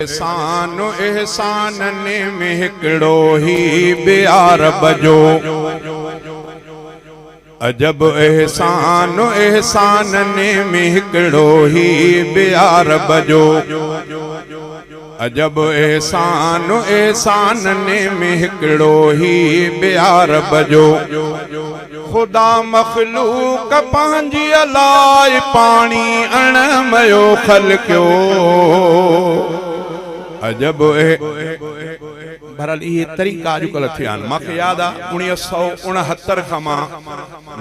एहसान एहसानने में हिकिड़ो ही बियार बजो। अजब एहसान एहसानने में हिकिड़ो ही बियार बजो। अजब एहसान एहसानने में हिकिड़ो ही बियार बजो। खुदा मखलूक पंहिंजी अलाए पाणी अणमयो खलकियो। अजब बहरहाल ये तरीक़ा अॼुकल्ह थिया आहिनि। मूंखे यादि आहे 1969 खां मां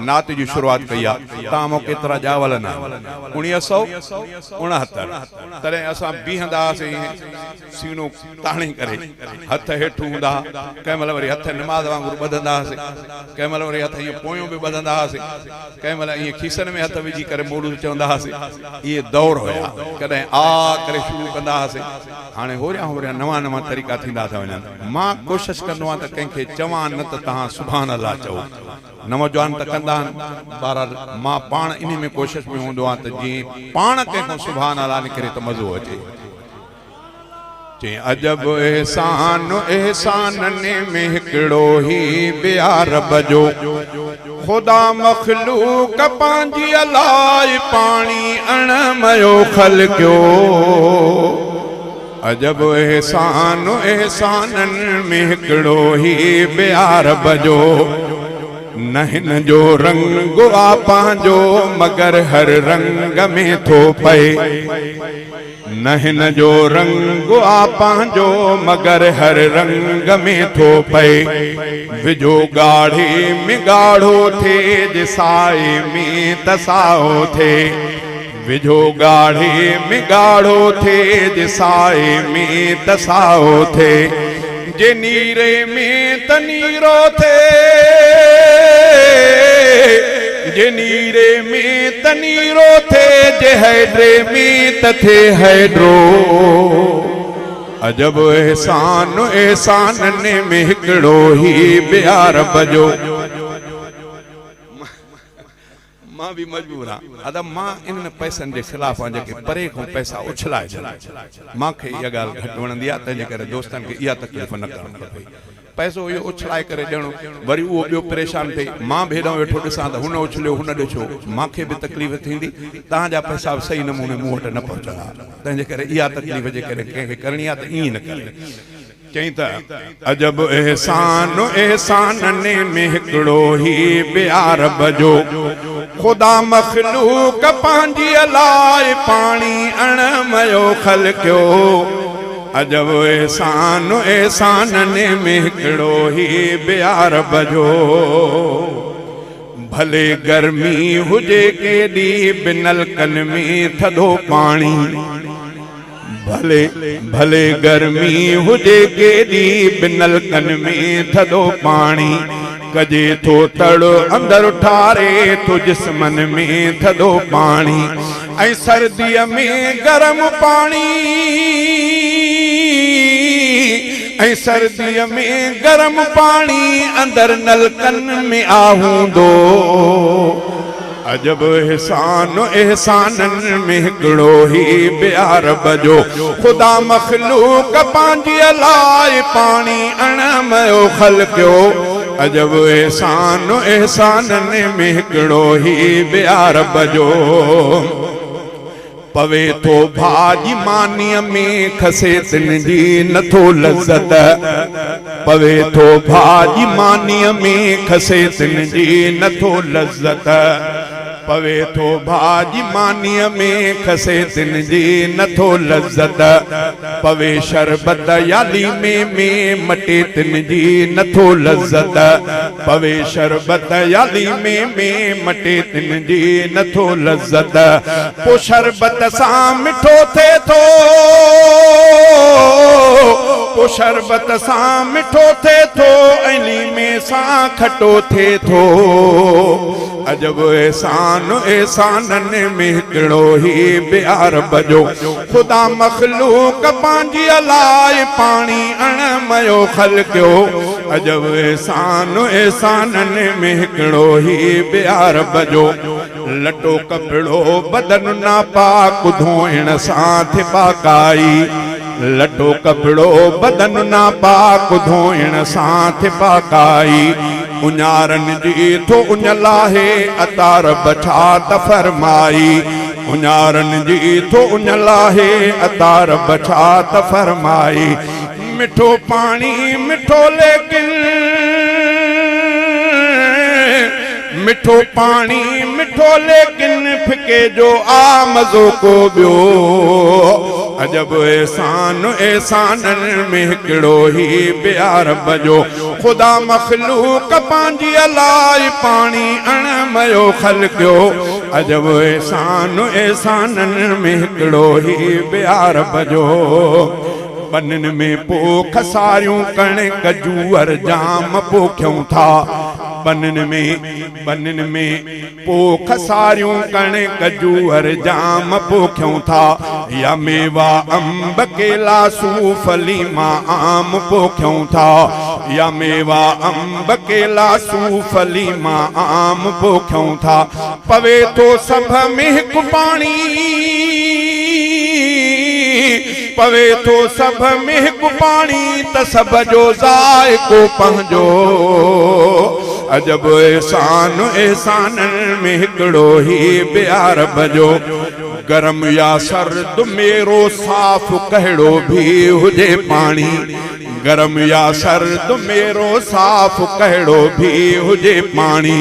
नात जी शुरूआत कई आहे। तव्हां मूं केतिरा ॼावल न 1969 तॾहिं असां बीहंदा हुआसीं सीनो ताणी करे, हथ हेठि हूंदा, कंहिं महिल वरी हथ निमाज़ वांगुरु ॿधंदा हुआसीं, कंहिं महिल वरी हथ ईअं पोयूं बि ॿधंदा हुआसीं, कंहिं महिल ईअं खीसनि में हथ विझी करे मोड़ू चवंदा हुआसीं। इहे दौर हुया। कॾहिं आ करे शुरू कंदा हुआसीं। हाणे होरिया नवां नवां तरीक़ा थींदा था वञनि। मां कोशिशि कंदो आहियां त कंहिंखे चवां न त तव्हां सुभान अल्लाह चओ। नौजवान त कंदा आहिनि, बहरहाल मां पाण इन में कोशिशि में हूंदो आहियां त जीअं पाण कंहिंखां सुभान अल्लाह निकिरे त मज़ो अचे। चई अजब एहसान एहसानने में हिकिड़ो ही बियार बजो। खुदा मखलूक पंहिंजी अलाए पाणी अणमयो खलकियो। अजब एहसान एहसानन में हिकिड़ो ही बियार बजो। न हिन जो रंग आ पंहिंजो मगर हर रंग में थो पए। न हिन जो रंग आ पंहिंजो मगर हर रंग में थो पए। विझो गाढ़े में गाढ़ो थे जिसाए में तसाओ थे। विझो गाढ़े में गाढ़ो थे जिसाए में तसाओ थे। जे नीरे में तनीरो थे। जे नीरे में तनीरो थे। जे हैड्रे में तथे हैड्रो। अजब एहसान एहसानने में हिकिड़ो ही बियार बजो। मां भी मजबूर हाँ। अदा मां इन पैसनि जे ख़िलाफ़ आहियां जेके परे खां पैसा उछलाए छॾनि। मूंखे इहा ॻाल्हि घटि वणंदी आहे, तंहिंजे करे दोस्तनि खे इहा तकलीफ़ न करणु खपे। पैसो इहो उछलाए करे ॾियणो, वरी उहो ॿियो परेशान थिए। मां बि हेॾां वेठो ॾिसां त हुन उछलियो हुन ॾिठो, मूंखे बि तकलीफ़ थींदी। तव्हांजा पैसा सही नमूने मूं वटि न पहुचंदा। तंहिंजे करे इहा तकलीफ़ जेकॾहिं कंहिंखे करणी आहे त ईअं न करे। चई त अजब एहसान एहसानने में हिकिड़ो ही बियार बजो। खुदा मखलूक पंहिंजी अलाए पाणी अणमयो खलकियो। अजब एहसान एहसानने में हिकिड़ो ही बियार बजो। भले गर्मी हुजे केॾी बिनलकन में थधो पाणी। भले भले गर्मी हुजे केॾी बिनलकन में थधो पाणी। कजे थो तड़ो अंदर ठारे तो जिस्मन में थधो पाणी। ऐं सर्दीअ में गरम पाणी। ऐं सर्दीअ में गरम पाणी अंदर नलकन में आहूंदो। अजब एहसान एहसानन में हिकिड़ो ही बियार बजो। खुदा मखलूक पंहिंजी अलाए पाणी अणमयो खलकियो। अजब एहसान एहसानन में हिकिड़ो ही बियार बजो। पवे थो भाॼी मानीअ में खसे तिन जी नथो लज़त। पवे थो भाॼी मानीअ में खसे तिन जी नथो लज़त। पवे थो भाॼी मानीअ में खसे तिन जी नथो लज़त। पवे शरबत याली में मटे तिन जी नथो लज़त। पवे शरबत याली में मटे तिन जी नथो लज़त। पो शरबत सां मिठो थे थो। पो शरबत सां मिठो थे थो। ऐं लीमे सां खटो थे थो। अजब एहसान एहसानन में हिकिड़ो ही बियार बजो। खुदा मखलूक पंहिंजी अलाए पाणी अणमयो खलकियो। अजब एहसान एहसानन में हिकिड़ो ही बियार बजो। लटो कपिड़ो बदन ना पाक धोइण सां थे पाकाई। लटो कपड़ो बदन ना पाक धोइण सां थे पाकाई उञारन जी थो उञ लाहे अतार बछा त फरमाई उञारन जी थो उञ लाहे अतार बछा त फरमाई मिठो पानी मिठो लेकिन मिठो पानी मिठो लेकिन फिके जो आ मज़ो को बियो अजब एहसान एहसानन में हिकिड़ो ही प्यार बजो खुदा मखलूक पांजी अलाई पानी अणमयो खलकियो अजब एहसान एहसानन में हिकिड़ो ही प्यार बजो बनन में पोख सारियूं कणिक जूअर जाम पोखियूं था बनन में पोख सारियूं कणिक जूअर जाम पोखियूं था या मेवा अंब केला सूफली मां आम पोखियूं था या मेवा अंब केला सूफली मां आम पोखियूं था पवे तो सभ में हिकु पाणी पवे तो सभ में हिकु पाणी त सभ जो ज़ाइको पंहिंजो अजब एहसान एहसानन में हिकिड़ो ही प्यार बजो गरम या सर्द मेरो साफ़ कहिड़ो भी हुजे पाणी गरम या सर्द मेरो साफ़ कहिड़ो भी हुजे पाणी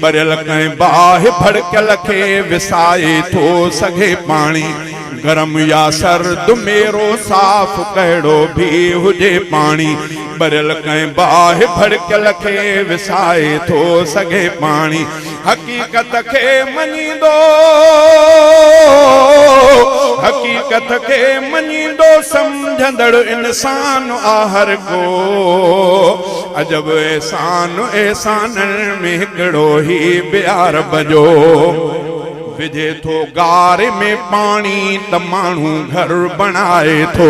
भरियल कंहिं बाहि भड़कियल खे विसाए थो सघे पाणी गरम या सर्द मेरो साफ़ कहिड़ो भी हुजे पाणी भरियल कंहिं बाहि भड़कियल खे विसाए थो सघे पाणी हक़ीक़त खे मञींदो हक़ीक़त खे मञींदो सम्झंदड़ इंसान आ हर को अजब एहसान एहसानन में हिकिड़ो ही प्यार बजो विझे थो गारे में पानी त माण्हू घर बणाए थो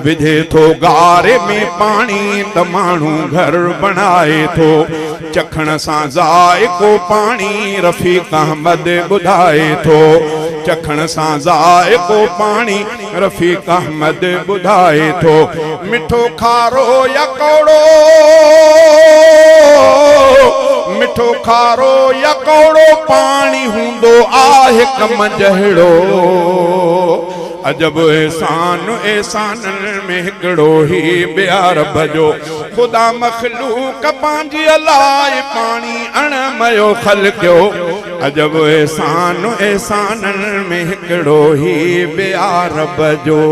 विझे थो गारे में पानी त माण्हू घर बणाए थो चखण सां ज़ाइको पाणी रफ़ीक अहमद ॿुधाए थो चखण सां ज़ाइको पाणी रफ़ीक अहमद ॿुधाए थो मिठो खारो या कौड़ो मिठो खारो या कौड़ो पाणी हूंदो आहे कम जहिड़ो अजब एहसान एहसानन में हिकिड़ो ही प्यार बजो खुदा मखलूक पंहिंजी अलाए पाणी अणमयो खलकियो अजब एहसान एहसानन में हिकिड़ो ही प्यार बजो।